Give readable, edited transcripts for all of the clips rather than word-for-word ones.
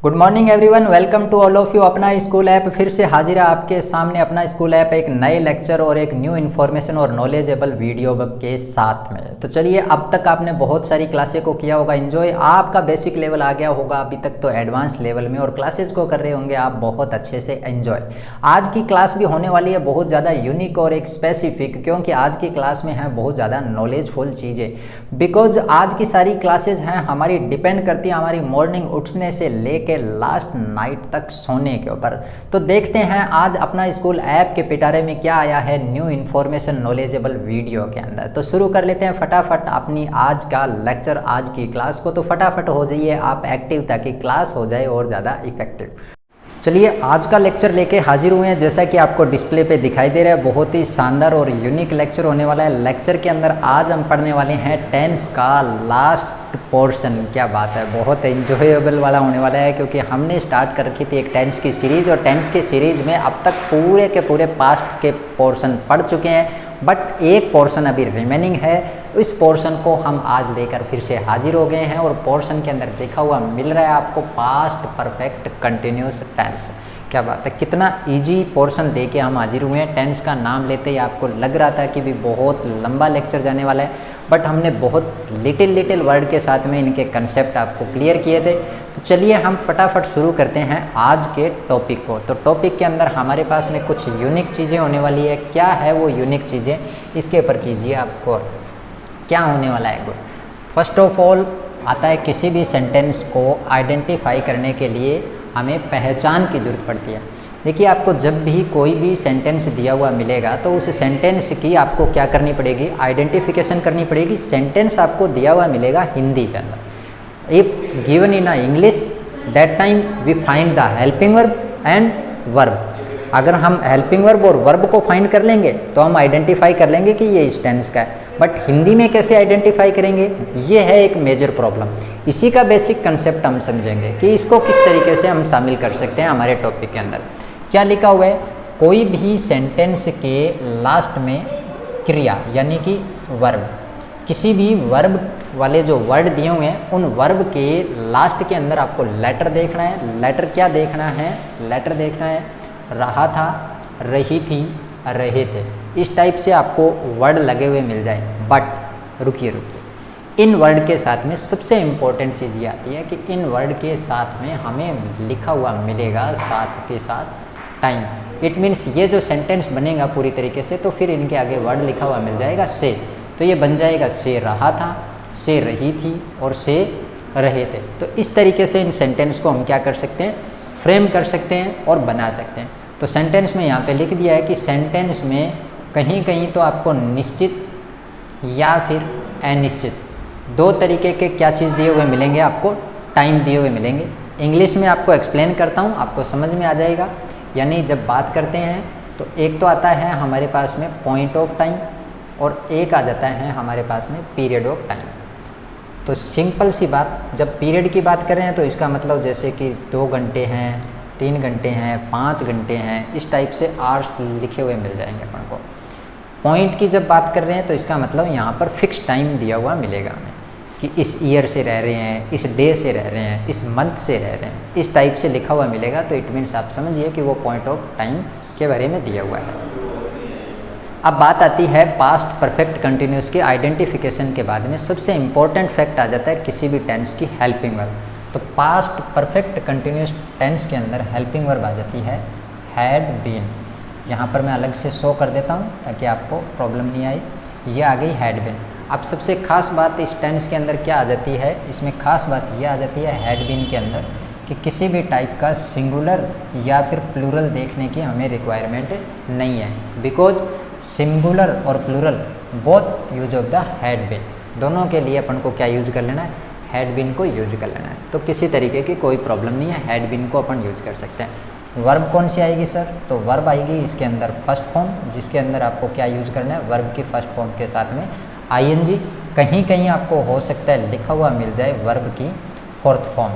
Good morning everyone, welcome to all of you. अपना school app फिर से हाजिर है आपके सामने। अपना स्कूल ऐप एक नए लेक्चर और एक न्यू इन्फॉर्मेशन और नॉलेजेबल वीडियो के साथ में। तो चलिए, अब तक आपने बहुत सारी क्लासें को किया होगा एंजॉय, आपका बेसिक लेवल आ गया होगा अभी तक तो एडवांस लेवल में, और क्लासेज को कर रहे होंगे आप बहुत अच्छे से एंजॉय। आज की क्लास भी होने वाली है बहुत ज़्यादा यूनिक और एक स्पेसिफिक, क्योंकि आज की क्लास में है बहुत ज़्यादा नॉलेजफुल चीज़ें। बिकॉज आज की सारी क्लासेज हैं हमारी डिपेंड करती है हमारी मॉर्निंग उठने से लेकर लास्ट नाइट तक सोने के ऊपर। तो देखते हैं आज अपना स्कूल ऐप के पिटारे में क्या आया है न्यू इन्फॉर्मेशन नॉलेजेबल वीडियो के अंदर। तो शुरू कर लेते हैं फटाफट अपनी आज का लेक्चर, आज की क्लास को। तो फटाफट हो जाइए आप एक्टिव ताकि क्लास हो जाए और ज़्यादा इफेक्टिव। चलिए, आज का लेक्चर लेके हाजिर हुए हैं। जैसा कि आपको डिस्प्ले पे दिखाई दे रहा है, बहुत ही शानदार और यूनिक लेक्चर होने वाला है। लेक्चर के अंदर आज हम पढ़ने वाले हैं टेंस का लास्ट पोर्शन। क्या बात है, बहुत एंजॉयबल वाला होने वाला है, क्योंकि हमने स्टार्ट कर रखी थी एक टेंस की सीरीज़, और टेंस की सीरीज़ में अब तक पूरे के पूरे पास्ट के पोर्शन पढ़ चुके हैं, बट एक पोर्शन अभी रिमेनिंग है। इस पोर्शन को हम आज लेकर फिर से हाजिर हो गए हैं, और पोर्शन के अंदर देखा हुआ मिल रहा है आपको पास्ट परफेक्ट कंटिन्यूस टेंस। क्या बात है, कितना इजी पोर्शन लेके हम हाजिर हुए हैं। टेंस का नाम लेते ही आपको लग रहा था कि भी बहुत लंबा लेक्चर जाने वाला है, बट हमने बहुत लिटिल वर्ड के साथ में इनके कंसेप्ट आपको क्लियर किए थे। तो चलिए हम फटाफट शुरू करते हैं आज के टॉपिक को। तो टॉपिक के अंदर हमारे पास में कुछ यूनिक चीज़ें होने वाली है। क्या है वो यूनिक चीज़ें, इसके ऊपर कीजिए आपको क्या होने वाला है। गुड, फर्स्ट ऑफ ऑल आता है किसी भी सेंटेंस को आइडेंटिफाई करने के लिए हमें पहचान की ज़रूरत पड़ती है। देखिए, आपको जब भी कोई भी सेंटेंस दिया हुआ मिलेगा तो उस सेंटेंस की आपको क्या करनी पड़ेगी, आइडेंटिफिकेशन करनी पड़ेगी। सेंटेंस आपको दिया हुआ मिलेगा हिंदी के अंदर। If given in English that time we find the helping verb and verb. अगर हम हेल्पिंग वर्ब और वर्ब को फाइंड कर लेंगे तो हम आइडेंटिफाई कर लेंगे कि ये इस टेंस का है, बट हिंदी में कैसे आइडेंटिफाई करेंगे, ये है एक मेजर प्रॉब्लम। इसी का बेसिक कंसेप्ट हम समझेंगे कि इसको किस तरीके से हम शामिल कर सकते हैं हमारे टॉपिक के अंदर। क्या लिखा हुआ है, कोई भी सेंटेंस के लास्ट में क्रिया यानी कि वर्ब, किसी भी वर्ब वाले जो वर्ड दिए हुए हैं उन वर्ब के लास्ट के अंदर आपको लेटर देखना है। लेटर क्या देखना है, लेटर देखना है रहा था, रही थी, रहे थे, इस टाइप से आपको वर्ड लगे हुए मिल जाए। बट रुकिए, इन वर्ड के साथ में सबसे इम्पोर्टेंट चीज़ ये आती है कि इन वर्ड के साथ में हमें लिखा हुआ मिलेगा साथ के साथ टाइम। इट मीन्स ये जो सेंटेंस बनेगा पूरी तरीके से, तो फिर इनके आगे वर्ड लिखा हुआ मिल जाएगा से। तो ये बन जाएगा से रहा था, से रही थी और से रहे थे। तो इस तरीके से इन सेंटेंस को हम क्या कर सकते हैं, फ्रेम कर सकते हैं और बना सकते हैं। तो सेंटेंस में यहाँ पे लिख दिया है कि सेंटेंस में कहीं कहीं तो आपको निश्चित या फिर अनिश्चित दो तरीके के क्या चीज़ दिए हुए मिलेंगे, आपको टाइम दिए हुए मिलेंगे। इंग्लिश में आपको एक्सप्लेन करता हूँ, आपको समझ में आ जाएगा। यानी जब बात करते हैं तो एक तो आता है हमारे पास में पॉइंट ऑफ टाइम, और एक आ जाता है हमारे पास में पीरियड ऑफ टाइम। तो सिंपल सी बात, जब पीरियड की बात कर रहे हैं तो इसका मतलब जैसे कि 2 घंटे हैं, 3 घंटे हैं, 5 घंटे हैं, इस टाइप से आवर्स लिखे हुए मिल जाएंगे अपन को। पॉइंट की जब बात कर रहे हैं तो इसका मतलब यहाँ पर फिक्स टाइम दिया हुआ मिलेगा हमें कि इस ईयर से रह रहे हैं, इस डे से रह रहे हैं, इस मंथ से रह रहे हैं, इस टाइप से लिखा हुआ मिलेगा। तो इट मीन्स आप समझिए कि वो पॉइंट ऑफ टाइम के बारे में दिया हुआ है। अब बात आती है पास्ट परफेक्ट कंटिन्यूस की आइडेंटिफिकेशन के बाद में सबसे इंपॉर्टेंट फैक्ट आ जाता है किसी भी टेंस की हेल्पिंग वर्ब। तो पास्ट परफेक्ट कंटिन्यूस टेंस के अंदर हेल्पिंग वर्ब आ जाती है हैड बीन। यहाँ पर मैं अलग से शो कर देता हूँ ताकि आपको प्रॉब्लम नहीं आई। ये आ गई हैड बीन। अब सबसे खास बात इस टेंस के अंदर क्या आ जाती है, इसमें खास बात ये आ जाती है हैड बीन के अंदर कि किसी भी टाइप का सिंगुलर या फिर प्लूरल देखने की हमें रिक्वायरमेंट नहीं है। बिकॉज सिंगुलर और plural both use of the had been, दोनों के लिए अपन को क्या यूज कर लेना है, हैड बीन को यूज कर लेना है। तो किसी तरीके की कोई प्रॉब्लम नहीं है, हैड बीन को अपन यूज कर सकते हैं। वर्ब कौन सी आएगी सर, तो वर्ब आएगी इसके अंदर फर्स्ट फॉर्म, जिसके अंदर आपको क्या यूज करना है, वर्ब की फर्स्ट फॉर्म के साथ में आईएनजी। कहीं कहीं आपको हो सकता है लिखा हुआ मिल जाए वर्ब की फोर्थ फॉर्म।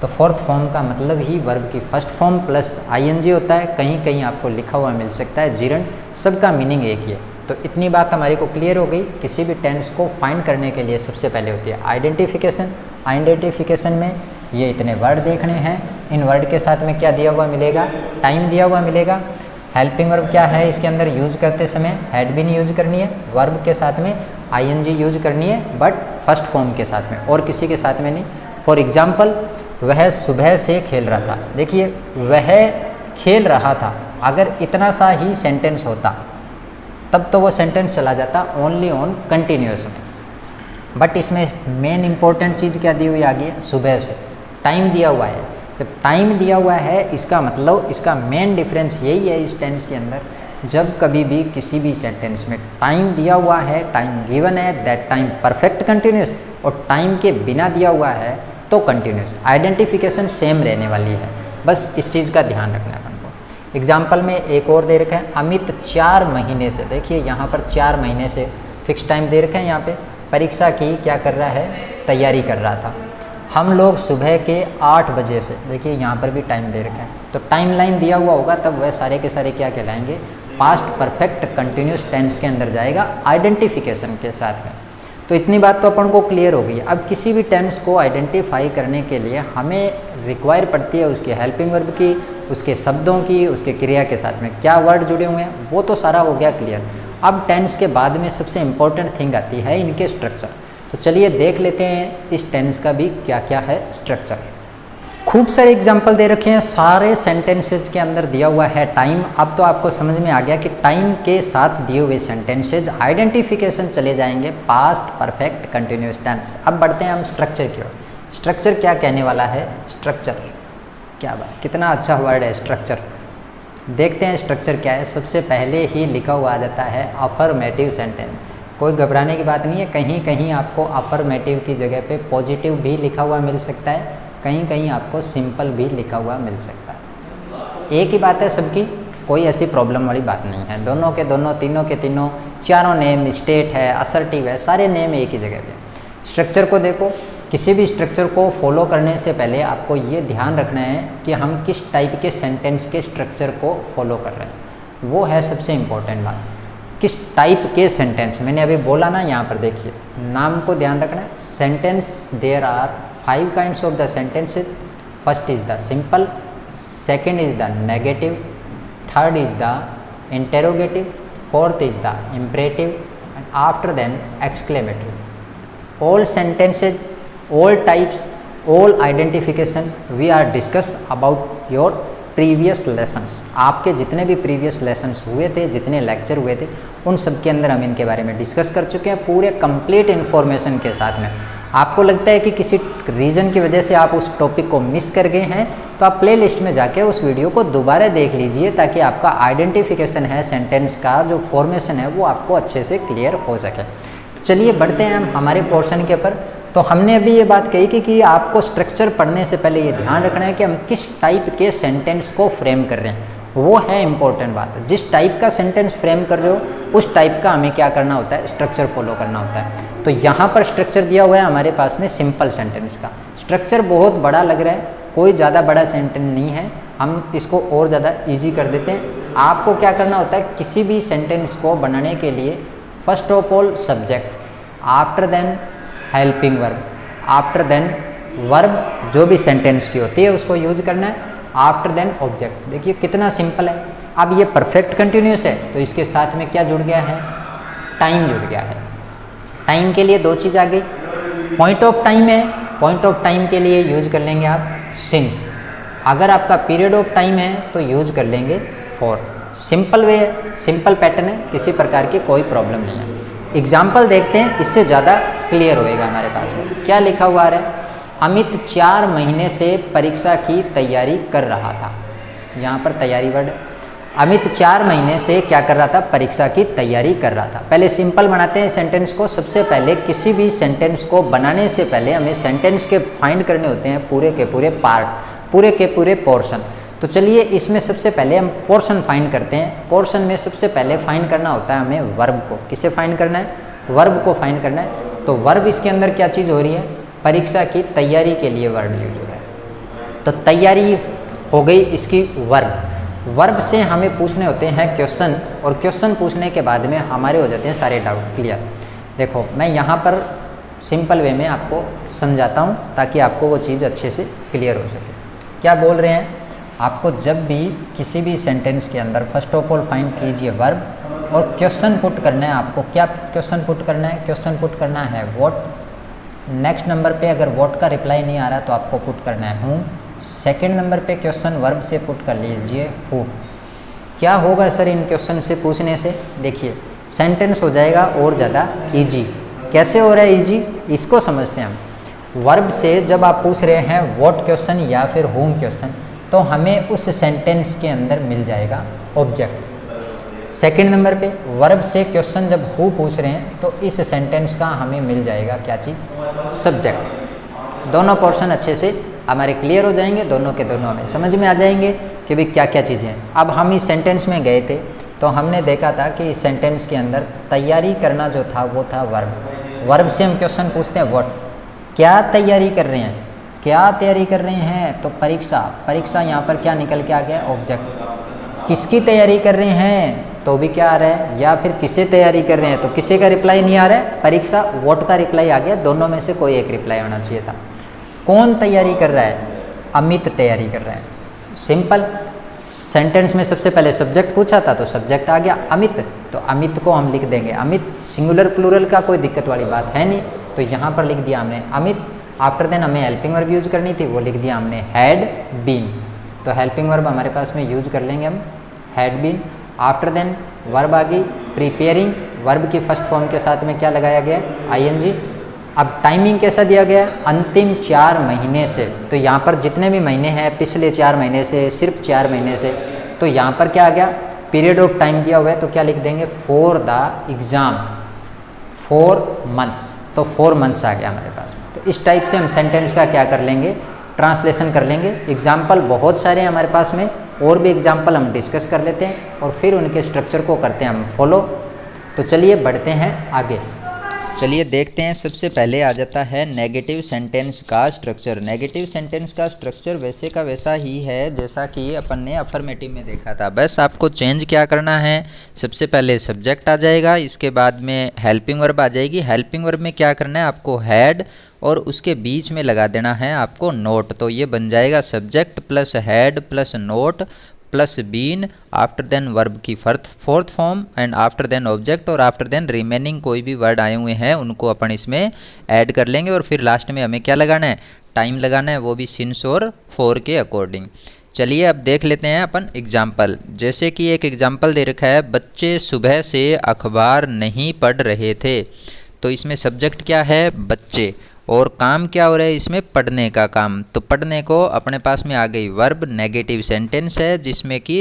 तो फोर्थ फॉर्म का मतलब ही वर्ब की फर्स्ट फॉर्म प्लस आईएनजी होता है। कहीं कहीं आपको लिखा हुआ मिल सकता है जिरंड, सबका मीनिंग एक ही है। तो इतनी बात हमारी को क्लियर हो गई। किसी भी टेंस को फाइंड करने के लिए सबसे पहले होती है आइडेंटिफिकेशन। आइडेंटिफिकेशन में ये इतने वर्ड देखने हैं, इन वर्ड के साथ में क्या दिया हुआ मिलेगा, टाइम दिया हुआ मिलेगा। हेल्पिंग वर्ब क्या है, इसके अंदर यूज करते समय हैड बीन यूज करनी है, वर्ब के साथ में आईएनजी यूज करनी है, बट फर्स्ट फॉर्म के साथ में, और किसी के साथ में नहीं। फॉर एग्जाम्पल, वह सुबह से खेल रहा था। देखिए वह खेल रहा था, अगर इतना सा ही सेंटेंस होता तब तो वो सेंटेंस चला जाता ओनली ऑन कंटिन्यूस में, बट इसमें मेन इंपॉर्टेंट चीज़ क्या दी हुई आगे, सुबह से। टाइम दिया हुआ है, जब टाइम दिया हुआ है इसका मतलब इसका मेन डिफरेंस यही है इस टेंस के अंदर, जब कभी भी किसी भी सेंटेंस में टाइम दिया हुआ है, टाइम गिवन है, दैट टाइम परफेक्ट कंटिन्यूस, और टाइम के बिना दिया हुआ है तो कंटिन्यूस, आइडेंटिफिकेशन सेम रहने वाली है। बस इस चीज़ का ध्यान रखना है अपन को। एग्जाम्पल में एक और दे रखा है, अमित 4 महीने से, देखिए यहाँ पर 4 महीने से फिक्स टाइम दे रखा है, यहाँ पे परीक्षा की क्या कर रहा है, तैयारी कर रहा था। हम लोग सुबह के 8 बजे से, देखिए यहाँ पर भी टाइम दे रखा है, तो टाइम लाइन दिया हुआ होगा तब वह सारे के सारे क्या कहलाएंगे, पास्ट परफेक्ट कंटिन्यूस टेंस के अंदर जाएगा आइडेंटिफिकेशन के साथ में। तो इतनी बात तो अपन को क्लियर हो गई। अब किसी भी टेंस को आइडेंटिफाई करने के लिए हमें रिक्वायर पड़ती है उसके हेल्पिंग वर्ब की, उसके शब्दों की, उसके क्रिया के साथ में क्या वर्ड जुड़े हुए हैं, वो तो सारा हो गया क्लियर। अब टेंस के बाद में सबसे इम्पोर्टेंट थिंग आती है इनके स्ट्रक्चर। तो चलिए देख लेते हैं इस टेंस का भी क्या क्या है स्ट्रक्चर। खूब सारे एग्जाम्पल दे रखे हैं, सारे सेंटेंसेज के अंदर दिया हुआ है टाइम। अब तो आपको समझ में आ गया कि टाइम के साथ दिए हुए सेंटेंसेज आइडेंटिफिकेशन चले जाएंगे पास्ट परफेक्ट कंटिन्यूस टेंस। अब बढ़ते हैं हम स्ट्रक्चर की ओर। स्ट्रक्चर क्या कहने वाला है, स्ट्रक्चर क्या बात, कितना अच्छा वर्ड है स्ट्रक्चर। देखते हैं स्ट्रक्चर क्या है। सबसे पहले ही लिखा हुआ आ जाता है अफर्मेटिव सेंटेंस। कोई घबराने की बात नहीं है, कहीं कहीं आपको अफर्मेटिव की जगह पे पॉजिटिव भी लिखा हुआ मिल सकता है, कहीं कहीं आपको सिंपल भी लिखा हुआ मिल सकता है। एक ही बात है सबकी, कोई ऐसी प्रॉब्लम वाली बात नहीं है। दोनों के दोनों, तीनों के तीनों, चारों नेम, स्टेट है, असर्टिव है, सारे नेम एक ही जगह पे। स्ट्रक्चर को देखो, किसी भी स्ट्रक्चर को फॉलो करने से पहले आपको ये ध्यान रखना है कि हम किस टाइप के सेंटेंस के स्ट्रक्चर को फॉलो कर रहे हैं, वो है सबसे इम्पोर्टेंट बात। किस टाइप के सेंटेंस, मैंने अभी बोला ना, यहाँ पर देखिए नाम को ध्यान रखना है। Sentence, there are 5 kinds of the sentences. First is the simple, second is the negative, third is the interrogative, fourth is the imperative, and after then exclamatory. All sentences, all types, all identification we are discuss about your previous lessons। आपके जितने भी previous lessons हुए थे, जितने lecture हुए थे, उन सब के अंदर हम इनके बारे में डिस्कस कर चुके हैं पूरे कंप्लीट इन्फॉर्मेशन के साथ में। आपको लगता है कि किसी रीज़न की वजह से आप उस टॉपिक को मिस कर गए हैं, तो आप प्ले लिस्ट में जाके उस वीडियो को दोबारा देख लीजिए, ताकि आपका आइडेंटिफिकेशन है सेंटेंस का जो फॉर्मेशन है वो आपको अच्छे से क्लियर हो सके। तो चलिए बढ़ते हैं हम हमारे पोर्शन के ऊपर। तो हमने अभी ये बात कही कि आपको स्ट्रक्चर पढ़ने से पहले ये ध्यान रखना है कि हम किस टाइप के सेंटेंस को फ्रेम कर रहे हैं, वो है इंपॉर्टेंट बात। जिस टाइप का सेंटेंस फ्रेम कर रहे हो उस टाइप का हमें क्या करना होता है, स्ट्रक्चर फॉलो करना होता है। तो यहाँ पर स्ट्रक्चर दिया हुआ है हमारे पास में सिंपल सेंटेंस का। स्ट्रक्चर बहुत बड़ा लग रहा है, कोई ज़्यादा बड़ा सेंटेंस नहीं है, हम इसको और ज़्यादा ईजी कर देते हैं। आपको क्या करना होता है, किसी भी सेंटेंस को बनाने के लिए first of all subject, after then helping verb, after then verb जो भी सेंटेंस की होती है उसको यूज करना है, आफ्टर देन ऑब्जेक्ट। देखिए कितना सिंपल है। अब ये परफेक्ट कंटिन्यूस है तो इसके साथ में क्या जुड़ गया है, टाइम जुड़ गया है। टाइम के लिए 2 चीज़ आ गई, पॉइंट ऑफ टाइम है, पॉइंट ऑफ टाइम के लिए यूज कर लेंगे आप सिंस। अगर आपका पीरियड ऑफ टाइम है तो यूज कर लेंगे फॉर। सिंपल वे है, सिंपल पैटर्न है, किसी प्रकार की कोई प्रॉब्लम नहीं है। एग्जाम्पल देखते हैं, इससे ज़्यादा क्लियर होएगा हमारे पास में। क्या लिखा हुआ है, अमित 4 महीने से परीक्षा की तैयारी कर रहा था। यहाँ पर तैयारी वर्ड, अमित 4 महीने से क्या कर रहा था, परीक्षा की तैयारी कर रहा था। पहले सिंपल बनाते हैं सेंटेंस को। सबसे पहले किसी भी सेंटेंस को बनाने से पहले हमें सेंटेंस के फाइंड करने होते हैं पूरे के पूरे पार्ट, पूरे के पूरे पोर्शन। तो चलिए इसमें सबसे पहले हम पोर्शन फाइंड करते हैं। पोर्शन में सबसे पहले फाइंड करना होता है हमें वर्ब को। किसे फाइंड करना है, वर्ब को फाइंड करना है। तो वर्ब इसके अंदर क्या चीज़ हो रही है, परीक्षा की तैयारी के लिए वर्ड यूज हो रहा है। तो तैयारी हो गई इसकी वर्ब। वर्ब से हमें पूछने होते हैं क्वेश्चन, और क्वेश्चन पूछने के बाद में हमारे हो जाते हैं सारे डाउट क्लियर। देखो मैं यहाँ पर सिंपल वे में आपको समझाता हूँ ताकि आपको वो चीज़ अच्छे से क्लियर हो सके। क्या बोल रहे हैं, आपको जब भी किसी भी सेंटेंस के अंदर फर्स्ट ऑफ ऑल फाइंड कीजिए वर्ब और क्वेश्चन पुट करना है। आपको क्या क्वेश्चन पुट करना है, क्वेश्चन पुट करना है व्हाट। नेक्स्ट नंबर पे अगर व्हाट का रिप्लाई नहीं आ रहा तो आपको पुट करना है हूँ। सेकंड नंबर पे क्वेश्चन वर्ब से पुट कर लीजिए हु। क्या होगा सर इन क्वेश्चन से पूछने से, देखिए सेंटेंस हो जाएगा और ज़्यादा ईजी। कैसे हो रहा है ईजी, इसको समझते हैं हम। वर्ब से जब आप पूछ रहे हैं व्हाट क्वेश्चन या फिर होम क्वेश्चन, तो हमें उस सेंटेंस के अंदर मिल जाएगा ऑब्जेक्ट। सेकंड नंबर पे वर्ब से क्वेश्चन जब हु पूछ रहे हैं तो इस सेंटेंस का हमें मिल जाएगा क्या चीज़, सब्जेक्ट। दोनों पोर्शन अच्छे से हमारे क्लियर हो जाएंगे, दोनों के दोनों हमें समझ में आ जाएंगे कि भाई क्या क्या चीज़ें हैं। अब हम इस सेंटेंस में गए थे तो हमने देखा था कि इस सेंटेंस के अंदर तैयारी करना जो था वो था वर्ब। वर्ब से हम क्वेश्चन पूछते हैं व्हाट, क्या तैयारी कर रहे हैं, क्या तैयारी कर रहे हैं, तो परीक्षा। परीक्षा यहाँ पर क्या निकल के आ गया, ऑब्जेक्ट। किसकी तैयारी कर रहे हैं तो भी क्या आ रहा है, या फिर किसे तैयारी कर रहे हैं तो किसे का रिप्लाई नहीं आ रहा है, परीक्षा व्हाट का रिप्लाई आ गया। दोनों में से कोई एक रिप्लाई होना चाहिए था। कौन तैयारी कर रहा है, अमित तैयारी कर रहा है। सिंपल। सेंटेंस में सबसे पहले सब्जेक्ट पूछा था तो सब्जेक्ट आ गया अमित, तो अमित को हम लिख देंगे अमित। सिंगुलर प्लूरल का कोई दिक्कत वाली बात है नहीं, तो यहाँ पर लिख दिया हमने अमित। आफ्टर देन हमें हेल्पिंग वर्ब यूज करनी थी, वो लिख दिया हमने हैड बीन, तो हेल्पिंग वर्ब हमारे पास में यूज कर लेंगे हम had been. After then verb आ गई प्रिपेयरिंग, वर्ब की फर्स्ट फॉर्म के साथ में क्या लगाया गया, आईएनजी। अब टाइमिंग कैसा दिया गया, अंतिम 4 महीने से, तो यहाँ पर जितने भी महीने हैं पिछले 4 महीने से, सिर्फ 4 महीने से, तो यहाँ पर क्या आ गया, पीरियड ऑफ टाइम दिया हुआ है तो क्या लिख देंगे फॉर द एग्ज़ाम, 4 मंथ्स, तो 4 मंथ्स आ गया हमारे पास। तो इस टाइप से हम सेंटेंस का क्या कर लेंगे, ट्रांसलेशन कर लेंगे। एग्जाम्पल बहुत सारे हैं हमारे पास में, और भी एग्जाम्पल हम डिस्कस कर लेते हैं और फिर उनके स्ट्रक्चर को करते हैं हम फॉलो। तो चलिए बढ़ते हैं आगे। चलिए देखते हैं, सबसे पहले आ जाता है नेगेटिव सेंटेंस का स्ट्रक्चर। नेगेटिव सेंटेंस का स्ट्रक्चर वैसे का वैसा ही है जैसा कि अपन ने अफर्मेटिव में देखा था, बस आपको चेंज क्या करना है, सबसे पहले सब्जेक्ट आ जाएगा, इसके बाद में हेल्पिंग वर्ब आ जाएगी। हेल्पिंग वर्ब में क्या करना है आपको, हैड, और उसके बीच में लगा देना है आपको नोट, तो ये बन जाएगा subject plus had plus not plus been, after then verb की fourth form and after then object, और आफ्टर देन रिमेनिंग कोई भी वर्ड आए हुए हैं उनको अपन इसमें ऐड कर लेंगे। और फिर लास्ट में हमें क्या लगाना है, टाइम लगाना है, वो भी सिंस और फॉर के अकॉर्डिंग। चलिए अब देख लेते हैं अपन एग्जाम्पल। जैसे कि एक एग्जाम्पल दे रखा है, बच्चे सुबह से अखबार नहीं पढ़ रहे थे, तो इसमें सब्जेक्ट क्या है, बच्चे, और काम क्या हो रहा है इसमें, पढ़ने का काम। तो पढ़ने को अपने पास में आ गई वर्ब, नेगेटिव सेंटेंस है जिसमें कि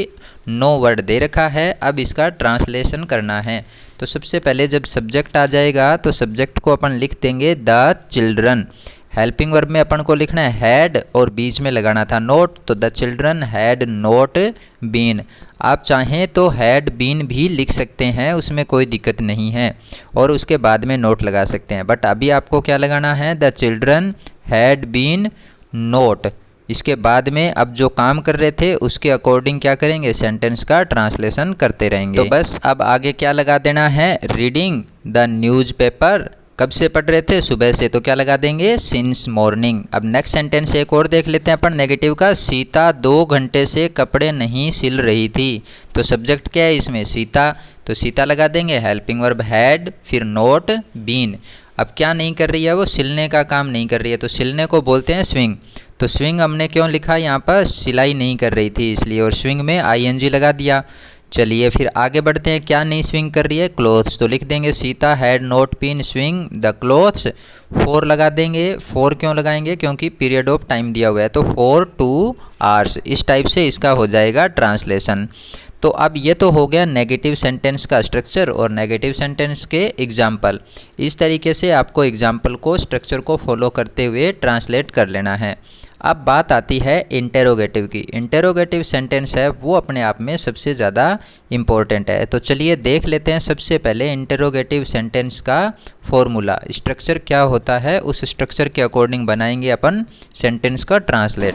नो वर्ड दे रखा है। अब इसका ट्रांसलेशन करना है, तो सबसे पहले जब सब्जेक्ट आ जाएगा तो सब्जेक्ट को अपन लिख देंगे द चिल्ड्रन। हेल्पिंग वर्ब में अपन को लिखना है हैड और बीच में लगाना था नोट, तो the children had not been. आप चाहें तो हैड बीन भी लिख सकते हैं, उसमें कोई दिक्कत नहीं है, और उसके बाद में नोट लगा सकते हैं, बट अभी आपको क्या लगाना है, the children had been not. इसके बाद में अब जो काम कर रहे थे उसके अकॉर्डिंग क्या करेंगे, सेंटेंस का ट्रांसलेशन करते रहेंगे। तो बस अब आगे क्या लगा देना है, रीडिंग द न्यूज़पेपर, कब से पढ़ रहे थे, सुबह से, तो क्या लगा देंगे, सिंस मॉर्निंग। अब नेक्स्ट सेंटेंस एक और देख लेते हैं अपन नेगेटिव का, सीता 2 घंटे से कपड़े नहीं सिल रही थी, तो सब्जेक्ट क्या है इसमें, सीता, तो सीता लगा देंगे, हेल्पिंग वर्ब हैड, फिर नोट बीन। अब क्या नहीं कर रही है, वो सिलने का काम नहीं कर रही है, तो सिलने को बोलते हैं स्विंग, तो स्विंग हमने क्यों लिखा यहाँ पर, सिलाई नहीं कर रही थी इसलिए, और स्विंग में आईएनजी लगा दिया। चलिए फिर आगे बढ़ते हैं, क्या नहीं स्विंग कर रही है, क्लोथ्स, तो लिख देंगे Sita had not been swing the clothes, 4 लगा देंगे। 4 क्यों लगाएंगे, क्योंकि पीरियड ऑफ टाइम दिया हुआ है, तो 4 2 आवर्स। इस टाइप से इसका हो जाएगा ट्रांसलेशन। तो अब ये तो हो गया नेगेटिव सेंटेंस का स्ट्रक्चर और नेगेटिव सेंटेंस के एग्जाम्पल। इस तरीके से आपको एग्जाम्पल को, स्ट्रक्चर को फॉलो करते हुए ट्रांसलेट कर लेना है। अब बात आती है इंटेरोगेटिव की। इंटेरोगेटिव सेंटेंस है वो अपने आप में सबसे ज़्यादा इम्पोर्टेंट है, तो चलिए देख लेते हैं सबसे पहले इंटेरोगेटिव सेंटेंस का फॉर्मूला, स्ट्रक्चर क्या होता है, उस स्ट्रक्चर के अकॉर्डिंग बनाएंगे अपन सेंटेंस का ट्रांसलेट।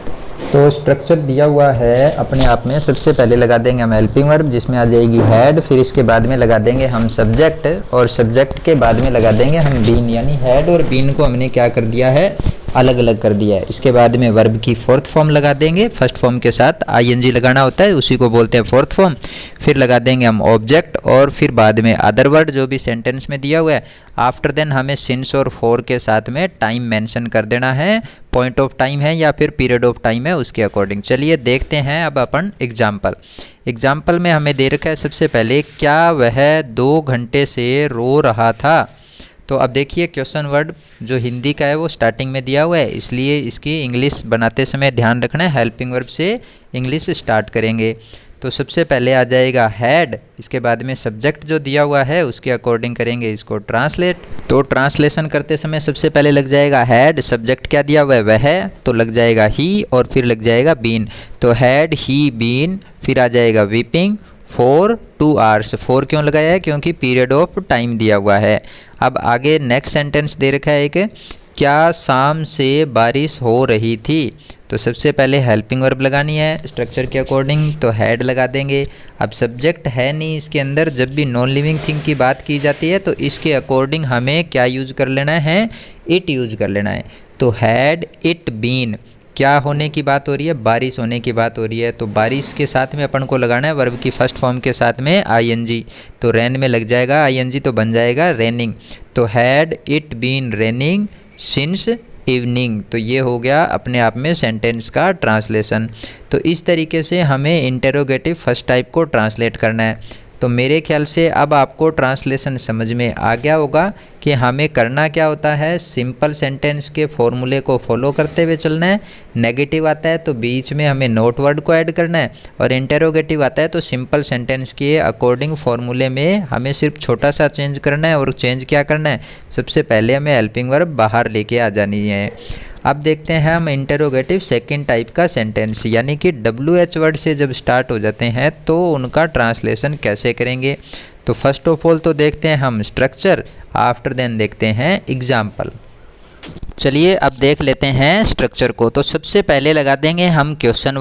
तो स्ट्रक्चर दिया हुआ है अपने आप में, सबसे पहले लगा देंगे हम हेल्पिंग वर्ब जिसमें आ जाएगी हैड, फिर इसके बाद में लगा देंगे हम सब्जेक्ट, और सब्जेक्ट के बाद में लगा देंगे हम बीन, यानी हैड और बीन को हमने क्या कर दिया है, अलग अलग कर दिया है। इसके बाद में वर्ब की फोर्थ फॉर्म लगा देंगे, फर्स्ट फॉर्म के साथ आईएनजी लगाना होता है, उसी को बोलते हैं फोर्थ फॉर्म। फिर लगा देंगे हम ऑब्जेक्ट, और फिर बाद में अदर वर्ड जो भी सेंटेंस में दिया हुआ है। आफ्टर देन हमें सिंस और फॉर के साथ में टाइम मेंशन कर देना है, पॉइंट ऑफ टाइम है या फिर पीरियड ऑफ टाइम है उसके अकॉर्डिंग। चलिए देखते हैं अब अपन एग्जाम्पल में हमें दे रखा है सबसे पहले, क्या वह 2 घंटे से रो रहा था। तो अब देखिए क्वेश्चन वर्ड जो हिंदी का है वो स्टार्टिंग में दिया हुआ है, इसलिए इसकी इंग्लिश बनाते समय ध्यान रखना है, हेल्पिंग वर्ब से इंग्लिश स्टार्ट करेंगे। तो सबसे पहले आ जाएगा हैड, इसके बाद में सब्जेक्ट जो दिया हुआ है उसके अकॉर्डिंग करेंगे इसको ट्रांसलेट। तो ट्रांसलेशन करते समय सबसे पहले लग जाएगा हैड, सब्जेक्ट क्या दिया हुआ है वह, तो लग जाएगा ही, और फिर लग जाएगा बीन। तो हैड ही बीन, फिर आ जाएगा वीपिंग फॉर 2 आवर्स। 4 क्यों लगाया है, क्योंकि पीरियड ऑफ टाइम दिया हुआ है। अब आगे नेक्स्ट सेंटेंस दे रखा है एक, क्या शाम से बारिश हो रही थी। तो सबसे पहले हेल्पिंग वर्ब लगानी है स्ट्रक्चर के अकॉर्डिंग, तो हैड लगा देंगे। अब सब्जेक्ट है नहीं इसके अंदर, जब भी नॉन लिविंग थिंग की बात की जाती है तो इसके अकॉर्डिंग हमें क्या यूज कर लेना है, इट यूज कर लेना है। तो हैड इट बीन, क्या होने की बात हो रही है, बारिश होने की बात हो रही है, तो बारिश के साथ में अपन को लगाना है वर्ब की फर्स्ट फॉर्म के साथ में आईएनजी। तो रेन में लग जाएगा आईएनजी, तो बन जाएगा रेनिंग। तो had it been raining since evening. तो ये हो गया अपने आप में सेंटेंस का ट्रांसलेशन। तो इस तरीके से हमें इंटेरोगेटिव फर्स्ट टाइप को ट्रांसलेट करना है। तो मेरे ख्याल से अब आपको ट्रांसलेशन समझ में आ गया होगा कि हमें करना क्या होता है, सिंपल सेंटेंस के फॉर्मूले को फॉलो करते हुए चलना है। नेगेटिव आता है तो बीच में हमें नोट वर्ड को ऐड करना है, और इंटेरोगेटिव आता है तो सिंपल सेंटेंस के अकॉर्डिंग फॉर्मूले में हमें सिर्फ छोटा सा चेंज करना है। और चेंज क्या करना है, सबसे पहले हमें हेल्पिंग वर्ब बाहर लेके आ जानी है। अब देखते हैं हम इंटेरोगेटिव सेकंड टाइप का सेंटेंस, यानी कि WH वर्ड से जब स्टार्ट हो जाते हैं तो उनका ट्रांसलेशन कैसे करेंगे। तो फर्स्ट ऑफ ऑल तो देखते हैं हम स्ट्रक्चर, आफ्टर देन देखते हैं एग्जाम्पल। चलिए अब देख लेते हैं स्ट्रक्चर को। तो सबसे पहले लगा देंगे हम क्वेश्चन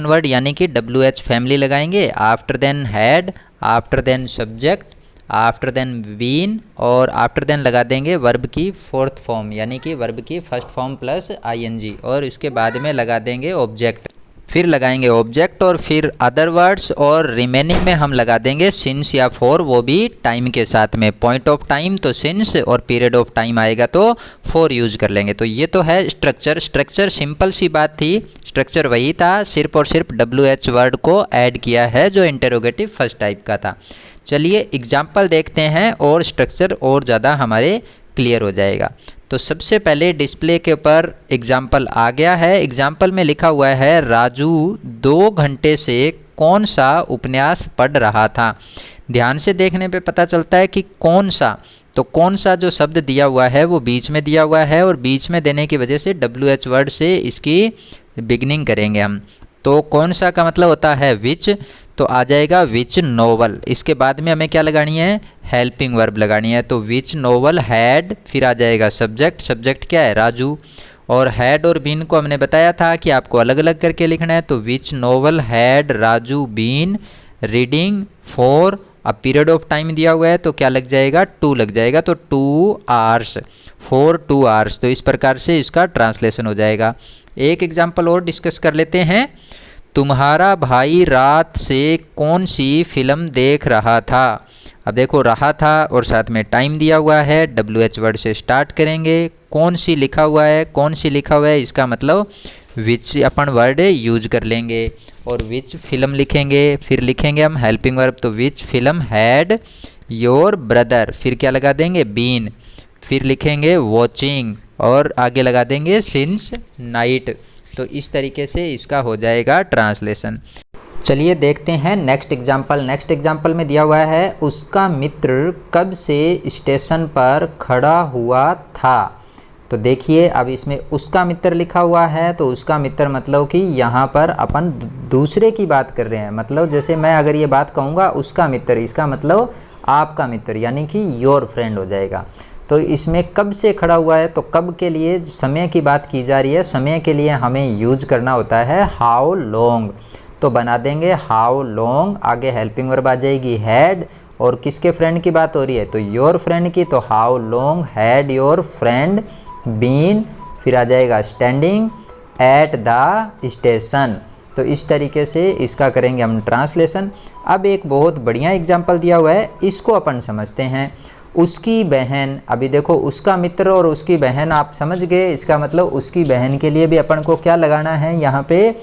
वर्ड यानी कि WH फैमिली लगाएंगे, after then had, after then subject, after then been, और आफ्टर देन लगा देंगे वर्ब की फोर्थ फॉर्म यानी कि वर्ब की फर्स्ट फॉर्म प्लस आईएनजी, और इसके बाद में लगा देंगे ऑब्जेक्ट, फिर लगाएंगे ऑब्जेक्ट और फिर अदर वर्ड्स, और रिमेनिंग में हम लगा देंगे सिंस या फॉर, वो भी टाइम के साथ में। पॉइंट ऑफ टाइम तो सिंस, और पीरियड ऑफ टाइम आएगा तो फॉर यूज कर लेंगे। तो ये तो है स्ट्रक्चर सिंपल सी बात थी, स्ट्रक्चर वही था, सिर्फ और सिर्फ WH वर्ड को ऐड किया है जो इंटेरोगेटिव फर्स्ट टाइप का था। चलिए एग्जाम्पल देखते हैं और स्ट्रक्चर और ज़्यादा हमारे क्लियर हो जाएगा। तो सबसे पहले डिस्प्ले के ऊपर एग्जाम्पल आ गया है। एग्जाम्पल में लिखा हुआ है राजू 2 घंटे से कौन सा उपन्यास पढ़ रहा था। ध्यान से देखने पे पता चलता है कि कौन सा, तो कौन सा जो शब्द दिया हुआ है वो बीच में दिया हुआ है, और बीच में देने की वजह से WH वर्ड से इसकी बिगनिंग करेंगे हम। तो कौन सा का मतलब होता है विच, तो आ जाएगा विच नोवेल। इसके बाद में हमें क्या लगानी है, हेल्पिंग वर्ब लगानी है। तो विच नोवेल हैड, फिर आ जाएगा सब्जेक्ट क्या है राजू, और हैड और बीन को हमने बताया था कि आपको अलग अलग करके लिखना है। तो which novel had Raju been reading for, अब पीरियड ऑफ टाइम दिया हुआ है तो क्या लग जाएगा, 2 लग जाएगा, तो 2 आवर्स, फॉर 2 आवर्स। तो इस प्रकार से इसका ट्रांसलेशन हो जाएगा। एक एग्जाम्पल और डिस्कस कर लेते हैं। तुम्हारा भाई रात से कौन सी फिल्म देख रहा था। अब देखो रहा था और साथ में टाइम दिया हुआ है, WH वर्ड से स्टार्ट करेंगे। कौन सी लिखा हुआ है, कौन सी लिखा हुआ है, इसका मतलब विच अपन वर्ड यूज कर लेंगे, और विच फिल्म लिखेंगे, फिर लिखेंगे हम हेल्पिंग वर्ब। तो which film had your brother, फिर क्या लगा देंगे बीन, फिर लिखेंगे वॉचिंग, और आगे लगा देंगे सिंस नाइट। तो इस तरीके से इसका हो जाएगा ट्रांसलेशन। चलिए देखते हैं नेक्स्ट एग्जाम्पल में दिया हुआ है उसका मित्र कब से स्टेशन पर खड़ा हुआ था। तो देखिए अब इसमें उसका मित्र लिखा हुआ है, तो उसका मित्र मतलब कि यहाँ पर अपन दूसरे की बात कर रहे हैं। मतलब जैसे मैं अगर ये बात कहूँगा उसका मित्र, इसका मतलब आपका मित्र, यानी कि योर फ्रेंड हो जाएगा। तो इसमें कब से खड़ा हुआ है, तो कब के लिए समय की बात की जा रही है, समय के लिए हमें यूज करना होता है हाउ लॉन्ग। तो बना देंगे हाउ लॉन्ग, आगे हेल्पिंग वर्ब आ जाएगी हैड, और किसके फ्रेंड की बात हो रही है, तो योर फ्रेंड की। तो how long had your friend been फिर आ जाएगा स्टैंडिंग एट द स्टेशन। तो इस तरीके से इसका करेंगे हम ट्रांसलेशन। अब एक बहुत बढ़िया एग्जाम्पल दिया हुआ है, इसको अपन समझते हैं। उसकी बहन, अभी देखो उसका मित्र और उसकी बहन आप समझ गए, इसका मतलब उसकी बहन के लिए भी अपन को क्या लगाना है, यहाँ पे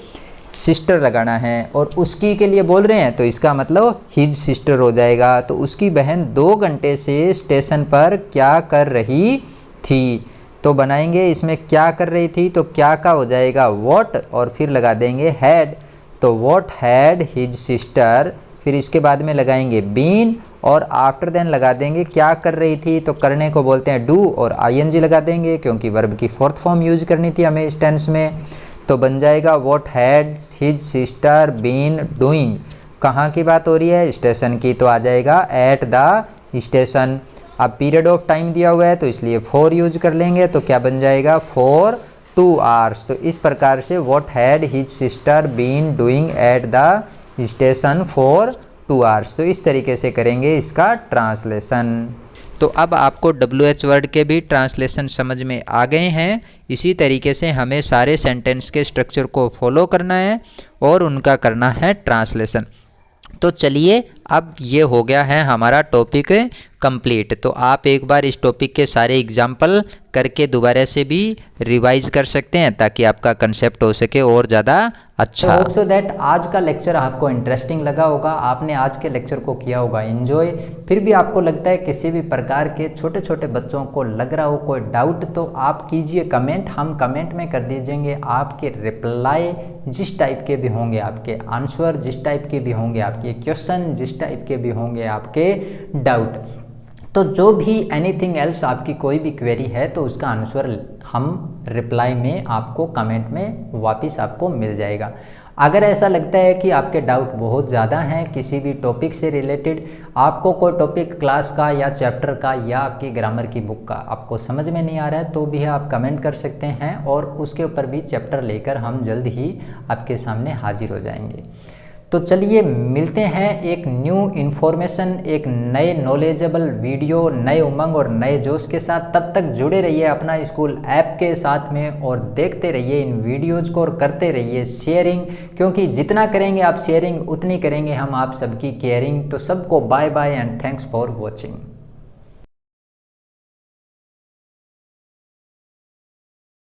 सिस्टर लगाना है। और उसकी के लिए बोल रहे हैं तो इसका मतलब हिज सिस्टर हो जाएगा। तो उसकी बहन 2 घंटे से स्टेशन पर क्या कर रही थी, तो बनाएंगे इसमें क्या कर रही थी, तो क्या का हो जाएगा व्हाट, और फिर लगा देंगे हैड। तो व्हाट हैड हिज सिस्टर, फिर इसके बाद में लगाएंगे बीन, और आफ्टर देन लगा देंगे क्या कर रही थी, तो करने को बोलते हैं डू, और आईएनजी लगा देंगे क्योंकि वर्ब की 4th फॉर्म यूज करनी थी हमें इस टेंस में। तो बन जाएगा what had his sister been doing. कहाँ की बात हो रही है, स्टेशन की, तो आ जाएगा एट द स्टेशन। अब पीरियड ऑफ टाइम दिया हुआ है तो इसलिए 4 यूज कर लेंगे, तो क्या बन जाएगा 4 2 आवर्स। तो इस प्रकार से what had his sister been doing at the station for 2 hours. तो इस तरीके से करेंगे इसका ट्रांसलेशन। तो अब आपको WH वर्ड के भी ट्रांसलेशन समझ में आ गए हैं। इसी तरीके से हमें सारे सेंटेंस के स्ट्रक्चर को फॉलो करना है और उनका करना है ट्रांसलेशन। तो चलिए अब ये हो गया है हमारा टॉपिक कंप्लीट। तो आप एक बार इस टॉपिक के सारे एग्जाम्पल करके दोबारा से भी रिवाइज कर सकते हैं ताकि आपका कंसेप्ट हो सके और ज़्यादा अच्छा। होप सो दैट आज का लेक्चर आपको इंटरेस्टिंग लगा होगा, आपने आज के लेक्चर को किया होगा एंजॉय। फिर भी आपको लगता है किसी भी प्रकार के छोटे छोटे बच्चों को लग रहा हो कोई डाउट, तो आप कीजिए कमेंट, हम कमेंट में कर दीजिएंगे। आपके रिप्लाई जिस टाइप के भी होंगे, आपके आंसर जिस टाइप के भी होंगे, आपके क्वेश्चन जिस टाइप के भी होंगे, आपके डाउट, तो जो भी एनीथिंग एल्स आपकी कोई भी क्वेरी है तो उसका आंसर हम रिप्लाई में आपको कमेंट में वापस आपको मिल जाएगा। अगर ऐसा लगता है कि आपके डाउट बहुत ज़्यादा हैं किसी भी टॉपिक से रिलेटेड, आपको कोई टॉपिक क्लास का या चैप्टर का या आपकी ग्रामर की बुक का आपको समझ में नहीं आ रहा है, तो भी आप कमेंट कर सकते हैं और उसके ऊपर भी चैप्टर लेकर हम जल्द ही आपके सामने हाजिर हो जाएंगे। तो चलिए मिलते हैं एक न्यू इन्फॉर्मेशन, एक नए नॉलेजेबल वीडियो, नए उमंग और नए जोश के साथ। तब तक जुड़े रहिए अपना स्कूल ऐप के साथ में और देखते रहिए इन वीडियोज़ को और करते रहिए शेयरिंग, क्योंकि जितना करेंगे आप शेयरिंग उतनी करेंगे हम आप सबकी केयरिंग। तो सबको bye bye and thanks for watching.